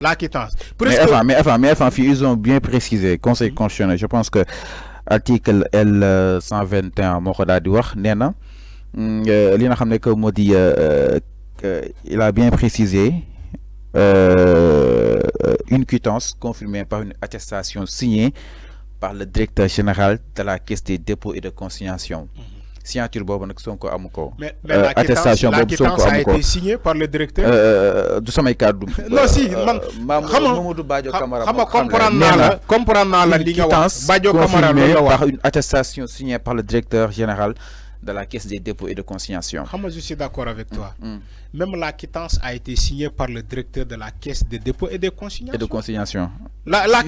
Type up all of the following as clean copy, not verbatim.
la quittance. Mais ils ont bien précisé conseil constitutionnel. Je pense que article L 121 moo ko daal di wax nee na li nga xam ne que moo di il a bien précisé une quittance confirmée par une attestation signée par le directeur général de la caisse des dépôts et de consignation. Signature boobu nag Sonko amu ko. Mais la quittance a été signée par le directeur. du samay kàddu. Non si man Mamadou Badio Camara comprendre naa la li nga wax Badio Camara par une attestation signée par le directeur général de la caisse des dépôts et de consignation. Je suis d'accord avec toi. Même la quittance a été signée par le directeur de la caisse des dépôts et de consignation. La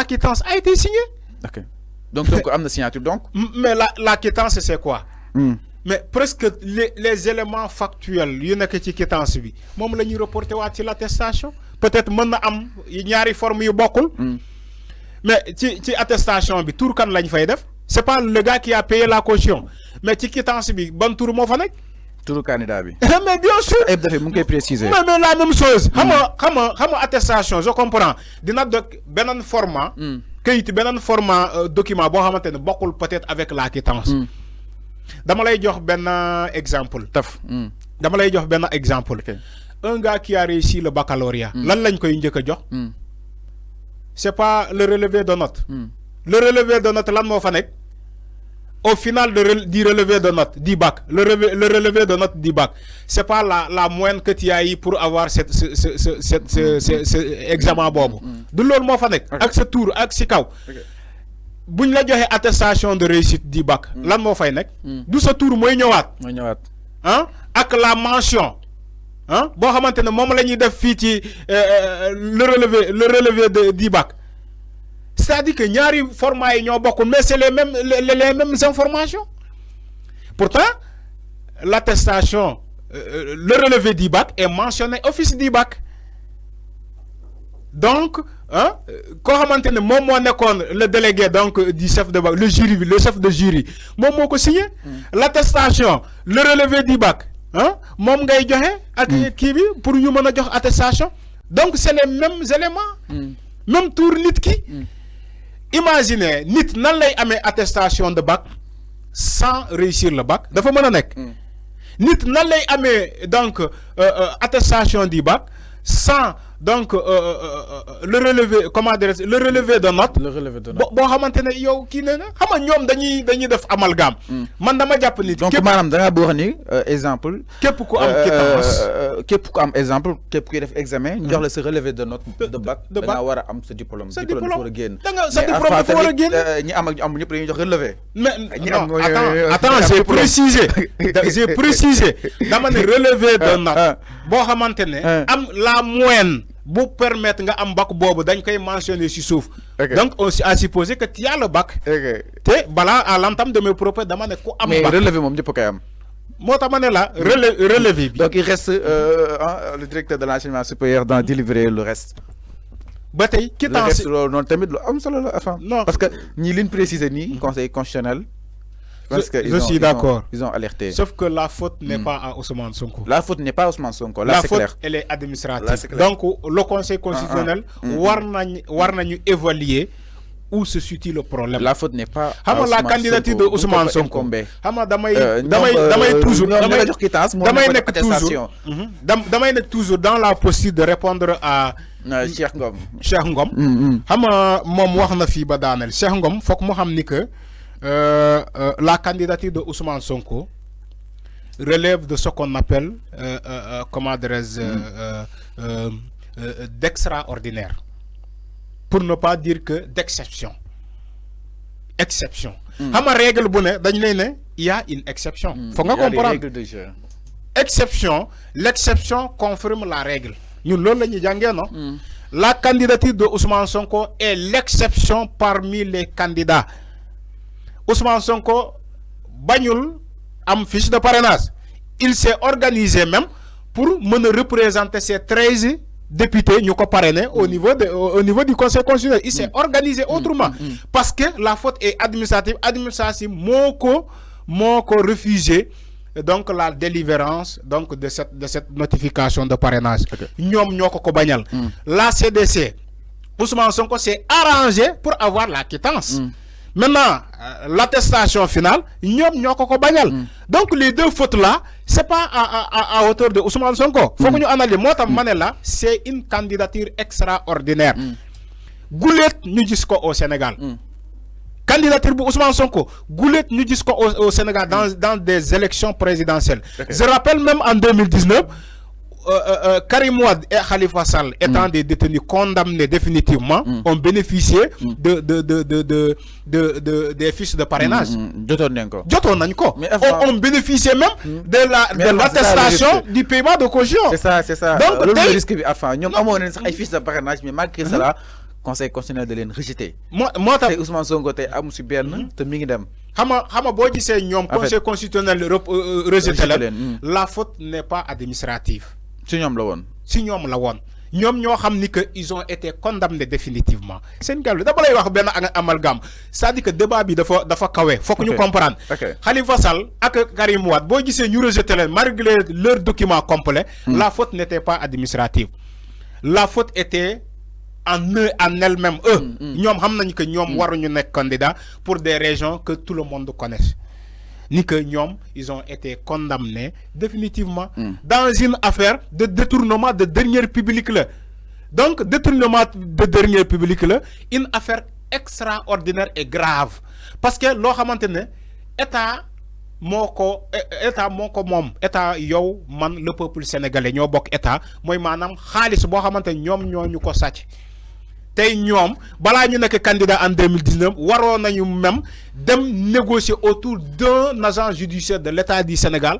quittance a été signée. Ok. Donc am na signature donc. Mais la quittance c'est quoi? Mais presque les éléments factuels yu nekk ci quittance bi moom la ñuy reporté waat ci l'attestation. Peut-être mën na am ñaari forme yu bokkul. Mais ci attestation bi tur kan lañ fay def. C'est pas le gars qui a payé la caution mais ci quittance bi ban tur moo fa nekk. Turu candidat bi. Mais bien sûr. mu ngi koy préciser. Mais la même chose. xam nga attestation je comprends dina dok beneen format. Kayit beneen format document boo xamante ne bokkul peut-être avec la quittance. Dama lay jox benn exemple. Dama lay jox benn exemple. Un gars qui a réussi le baccalauréat. Lan lañ koy njëkk a jox. C'est pas le relevé de notes. Le relevé de notes lan moo fa nekk. Au final du relevé de notes du bac, le relevé de notes du bac, c'est pas la moyenne que tu as eu pour avoir cet examen bobo. De l'autre mo fa nek ak ce tour ak ci kaw. Buñ la joxé attestation de réussite du bac, lan mo fay nek? Du sa tour moy ñëwaat. Hein? Ak la mention. Hein? Bo xamantene mom lañuy def fi ci le relevé du bac. C'est-à-dire que ñaari format yi ñoo bokk mais c'est les mêmes informations. Pourtant l'attestation le relevé du bac est mentionné office du bac. Donc koo xamante ne moom moo nekkoon le délégué donc du chef de bac le chef de jury moom moo ko signé. L'attestation le relevé du bac moom ngay joxe ak kii bi pour ñu mën a jox attestation. Donc c'est les mêmes éléments. Même tour nit ki. Imaginez nit nan lay amee attestation de bac sans réussir le bac dafa mën a nekk. Nit nan lay amee donc attestation du bac sans donc le relevé comment dire le relevé de note. Le relevé de note boo xamante ne yow kii ne na xam nga ñoom dañuy def amalgame. Man dama jàpp nit. Donc maanaam da ngaa bëgg ni exemple. képp ku am quittance képp ku am exemple képp kuy def examen. ñu jox la sa relevé de note de bac. da ngaa war a am sa diplôme. sa diplôme dafa war a génn. da nga sa diplôme dafa war a génn. ñi am ak ñu amul ñëpp dañuy jox relevé. Mais non attends j'ai précisé dama ne relevé de note boo xamante ne am la moyenne. Bu permettre nga am bac bobu dañ koy mentionner ci souf. Donc on a supposé que tu as le bac. Té bala à l'entame de mes propos dama né ko am bac. Mais relevé mom ñëpp koy am. Mota mané la relevé bi. Donc il reste le directeur de l'enseignement supérieur d'en délivrer le reste. Ba tay quittance non tamit lu am solo la enfin. Non parce que ñi liñ préciser ni conseil constitutionnel. Je suis d'accord. Ils ont alerté. Sauf que la faute n'est pas à Ousmane Sonko. La faute n'est pas à Ousmane Sonko. La faute, elle est administrative. Donc, le Conseil constitutionnel war nañu évaluer où se situe le problème. La faute n'est pas à Ousmane Sonko. La candidature de Ousmane Sonko. damay toujours dans la posture de répondre à Cheikh Ngom. Cheikh Ngom. Xam nga moom wax na fii ba daaneel Cheikh Ngom foog mu xam ni que la candidature de Ousmane Sonko relève de ce qu'on appelle comment dirais-je d'extraordinaire, pour ne pas dire que d'exception. Exception. Xam nga règle bu ne dañ lay ne il y a une exception. Faut nga comprendre. Exception, l'exception confirme la règle. Ñun loolu la ñuy jàngee non. La candidature de Ousmane Sonko est l'exception parmi les candidats. Ousmane Sonko bagnul am fiche de parrainage. Il s'est organisé même pour me représenter ces 13 députés ñu ko parrainé au niveau du Conseil constitutionnel. Il s'est organisé autrement parce que la faute est administrative. Administrative moko refusé donc la délivrance donc de cette notification de parrainage. ñom ñoko ko bañal. La CDC Ousmane Sonko s'est arrangé pour avoir la quittance. Maintenant, l'attestation finale, ñom ñoko ko bañal. Donc les deux fautes là, c'est pas à hauteur de Ousmane Sonko. Faut que ñu analyser motam mané là, c'est une candidature extraordinaire. Goulet ñu gis ko au Sénégal. Candidature pour Ousmane Sonko, Goulet nous dit au Sénégal dans des élections présidentielles. Je rappelle même en 2019, Karim Wade et Khalifa Sall étant des détenus condamnés définitivement, ont bénéficié des fiches de parrainage. On bénéficié même de l'attestation du paiement de caution. C'est ça. Donc, le risque est à faire. Nous avons des fiches de parrainage, mais malgré cela, conseil constitutionnel de leen rejeté. moi Ousmane Sonko tey amu si benn te mi ngi dem. xama boo gisee ñoom conseil constitutionnel rejeté la faute n'est pas administrative. si ñoom la woon. ñoom ñoo xam ni que ils ont été condamnés définitivement. seen gàllu dama lay wax benn amalgame c'est-à-dire que débat bi dafa kawe. faut que ñu comprendre. Khalifa Sall ak Karim Wade boo gisee ñu rejeté leen malgré leur document complet. La faute n'était pas administrative. La faute était en elle-même ñom xam nañ que ñom waruñu nek candidat pour des raisons que tout le monde connaît. Ni que ñom ils ont été condamnés définitivement dans une affaire de détournement de deniers publics là. Donc détournement de deniers publics là, une affaire extraordinaire et grave parce que lo xamantene état moko mom état yow man le peuple sénégalais ñoo bok état moy manam xaliss bo xamantene ñom ñoo ñuko sacc. Tay ñom bala ñu nek candidat en 2019 waro nañu même dem négocier autour d'un agent judiciaire de l'État du Sénégal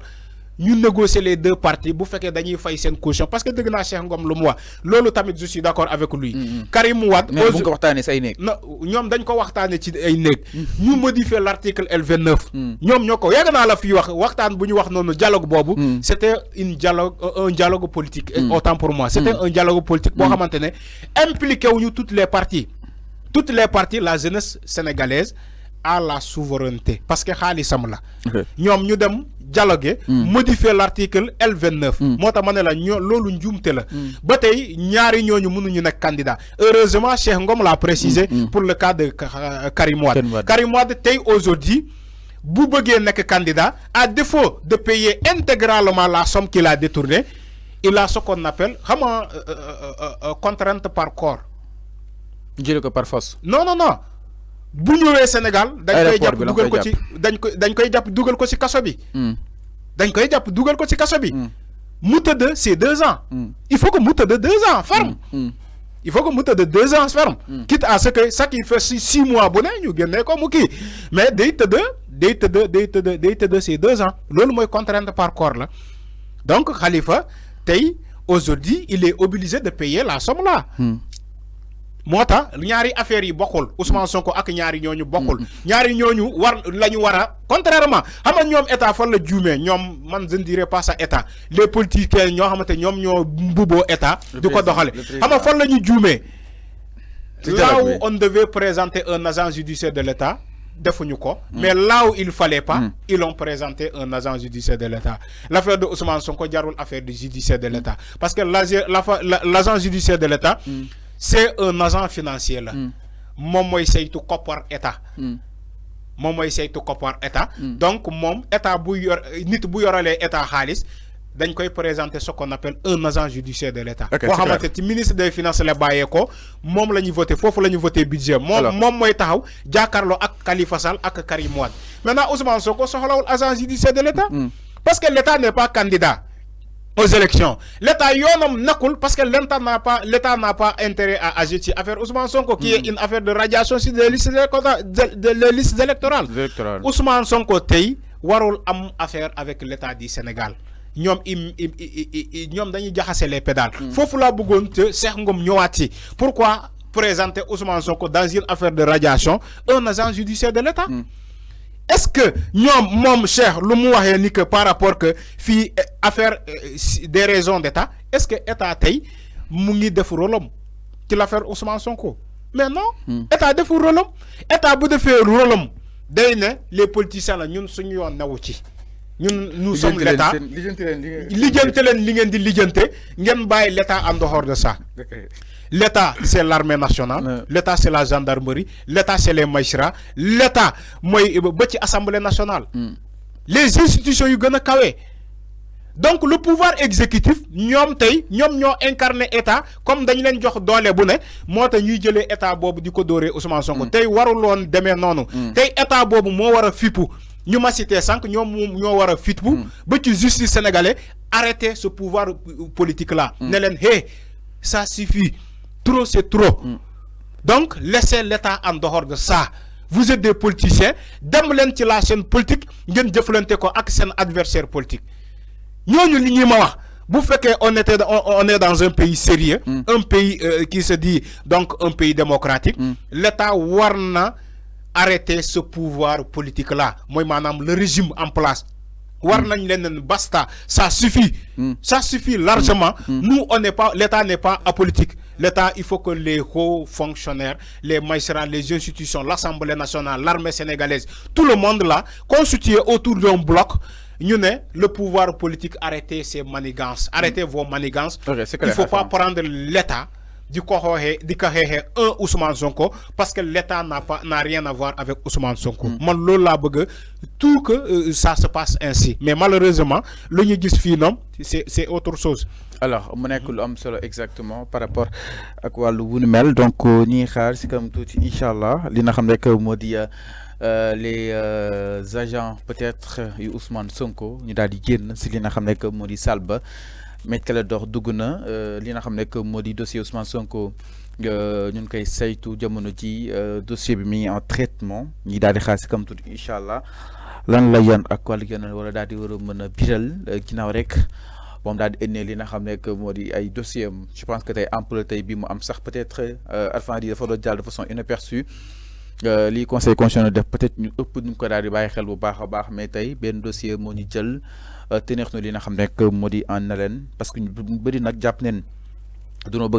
ñu négocier les deux parties bu féké dañuy fay sen caution parce que deug na Cheikh Ngom lu mu wax lolu tamit je suis d'accord avec lui. Karim Wade bu ko waxtané say nek ñom dañ ko waxtané ci ay nek ñu modifier l'article L29 ñom ñoko yag na la fi wax waxtaan bu ñu wax nonu dialogue bobu c'était un dialogue politique autant pour moi c'était un dialogue politique bo xamantene impliqué wuñu toutes les parties la jeunesse sénégalaise à la souveraineté parce que xalissam la ñom ñu dem dialoguer modifier l'article L29 mota mané la lolu njumte la ba tay ñaari ñoñu mënuñu nek candidat. Heureusement Cheikh Ngom l'a précisé pour le cas de Karim Wade tay aujourd'hui bu bëggé nek candidat à défaut de payer intégralement la somme qu'il a détournée, il a ce qu'on appelle contrainte par corps. Jël ko par force. Non bu ñëwé Sénégal dañ koy japp duggal ko ci dañ koy japp duggal ko ci kasso bi mu teud c'est 2 ans il faut que mu teud 2 ans ferme quitte à ce que ça qui fait 6 mois bu né ñu génné ko mu ki mais day teud c'est 2 ans lolu moy contrainte par corps la. Donc Khalifa tay aujourd'hui il est obligé de payer la somme là. Mota ñaari affaire yi bokul Ousmane Sonko ak ñaari ñoñu bokul ñaari ñoñu lañu wara contrairement xam nga ñom état fa la djumé ñom man je ne dirais pas ça état les politiciens ñoo xamanté ñom ñoo mbubo état diko doxale xam nga fa lañu djumé là où on devait présenter un agent judiciaire de l'état defuñu ko mais là où il fallait pas ils ont présenté un agent judiciaire de l'état. L'affaire de Ousmane Sonko jarul affaire du judiciaire de l'état parce que l'agent judiciaire de l'état c'est un agent financier là. Mom moy saytu koppar état. Donc mom état bu yor nit bu yoralé état xaliss dañ koy présenter ce qu'on appelle un agent judiciaire de l'état. Bo xamanté ci ministre des finances la bayé ko mom lañu voter fofu lañu voter budget. Mom moy taxaw jakarlo ak Khalifa Sall ak Karim Wade. Maintenant Ousmane Sonko soxlawul agent judiciaire de l'état parce que l'état n'est pas candidat aux élections. L'État yonam nakul parce que l'État n'a pas intérêt à agir sur l'affaire Ousmane Sonko qui est une affaire de radiation sur les listes électorales. Ousmane Sonko tay warul am affaire avec l'État du Sénégal. Ñom dañuy jaxassé les pédales. Fofu la bëggon te Cheikh Ngom ñëwaat. Pourquoi présenter Ousmane Sonko dans une affaire de radiation un agent judiciaire de l'État? Est-ce que mom cher lu mu waxé ni que par rapport que fi affaire des raisons d'état est-ce que état tay mu ngi def rolom ci l'affaire Ousmane Sonko? Mais non, état def rolom, état bu defé rolom day né les politiciens la ñun suñu yoon nawu ci nous sommes l'État lijjante leen li ngeen di lijjante ngeen bàyyi l'État en dehors de ça. L'État c'est l'armée nationale. L'État c'est la gendarmerie. L'État c'est les magistrats. L'État mooy ba ci assemblée nationale. Les institutions yu gën a kawe. Donc le pouvoir exécutif ñoom ñoo incarné état comme dañ leen jox doole bu ne moo tax ñuy jëlee état boobu di ko dóoree Ousmane Sonko tey waruloon demee noonu. Tey état boobu moo war a fippu ñu ma cité sànq ñoo war a fippu ba ci justice sénégalais arrêter ce pouvoir politique là. Ne leen hey ça suffit trop c'est trop. Donc laissez l'état en dehors de ça. Vous êtes des politiciens dem leen ci la chaîne politique ngeen jëflante ko ak seen adversaire politique. Ñooñu li ñuy ma wax bu fekkee on est dans un pays sérieux un pays qui se dit donc un pays démocratique l'État war na arrêter ce pouvoir politique là mooy maanaam le régime en place war nañ leen basta ça suffit largement. Nous on n'est pas, l'État n'est pas apolitique. L'État, il faut que les hauts fonctionnaires, les magistrats, les institutions, l'Assemblée nationale, l'armée sénégalaise, tout le monde là constitué autour d'un bloc. Le pouvoir politique, arrêtez ces manigances, arrêtez vos manigances. Okay, il ne faut pas prendre l'État du un Ousmane Sonko parce que l'État n'a rien à voir avec Ousmane Sonko. Tout que ça se passe ainsi. Mais malheureusement, le c'est autre chose. Alors, mon école exactement par rapport à quoi le mel. Donc, ni c'est comme tout, Inch'Allah, les agents peut-être Ousmane Sonko ñu daal di génn si li nga xam ne que moo di Salba Maître Clédor dugg na li nga xam ne que moo di dossier Ousmane Sonko ñu ngi koy saytu jamono ji dossier bi mi en traitement ñi daal di xaar si comme tout incha allah lan la yan ak wàllu yoon wala daal di war a mën a biral ginnaaw rek moom daal di ennee li nga xam ne que moo di ay dossier am. Je pense que tey ampleur tey bi mu am sax peut-être Alpha di dafa doon jàll de façon inaperçue. Li conseil constitutionnel def peut-être ñu ëpp ñu ko daal di bàyyi xel bu baax a baax mais tey benn dossier moo ñu jël tenir nu li nga xam ne moo di en haleine parce que ñu bëri nag jàpp neen dunoo bëgg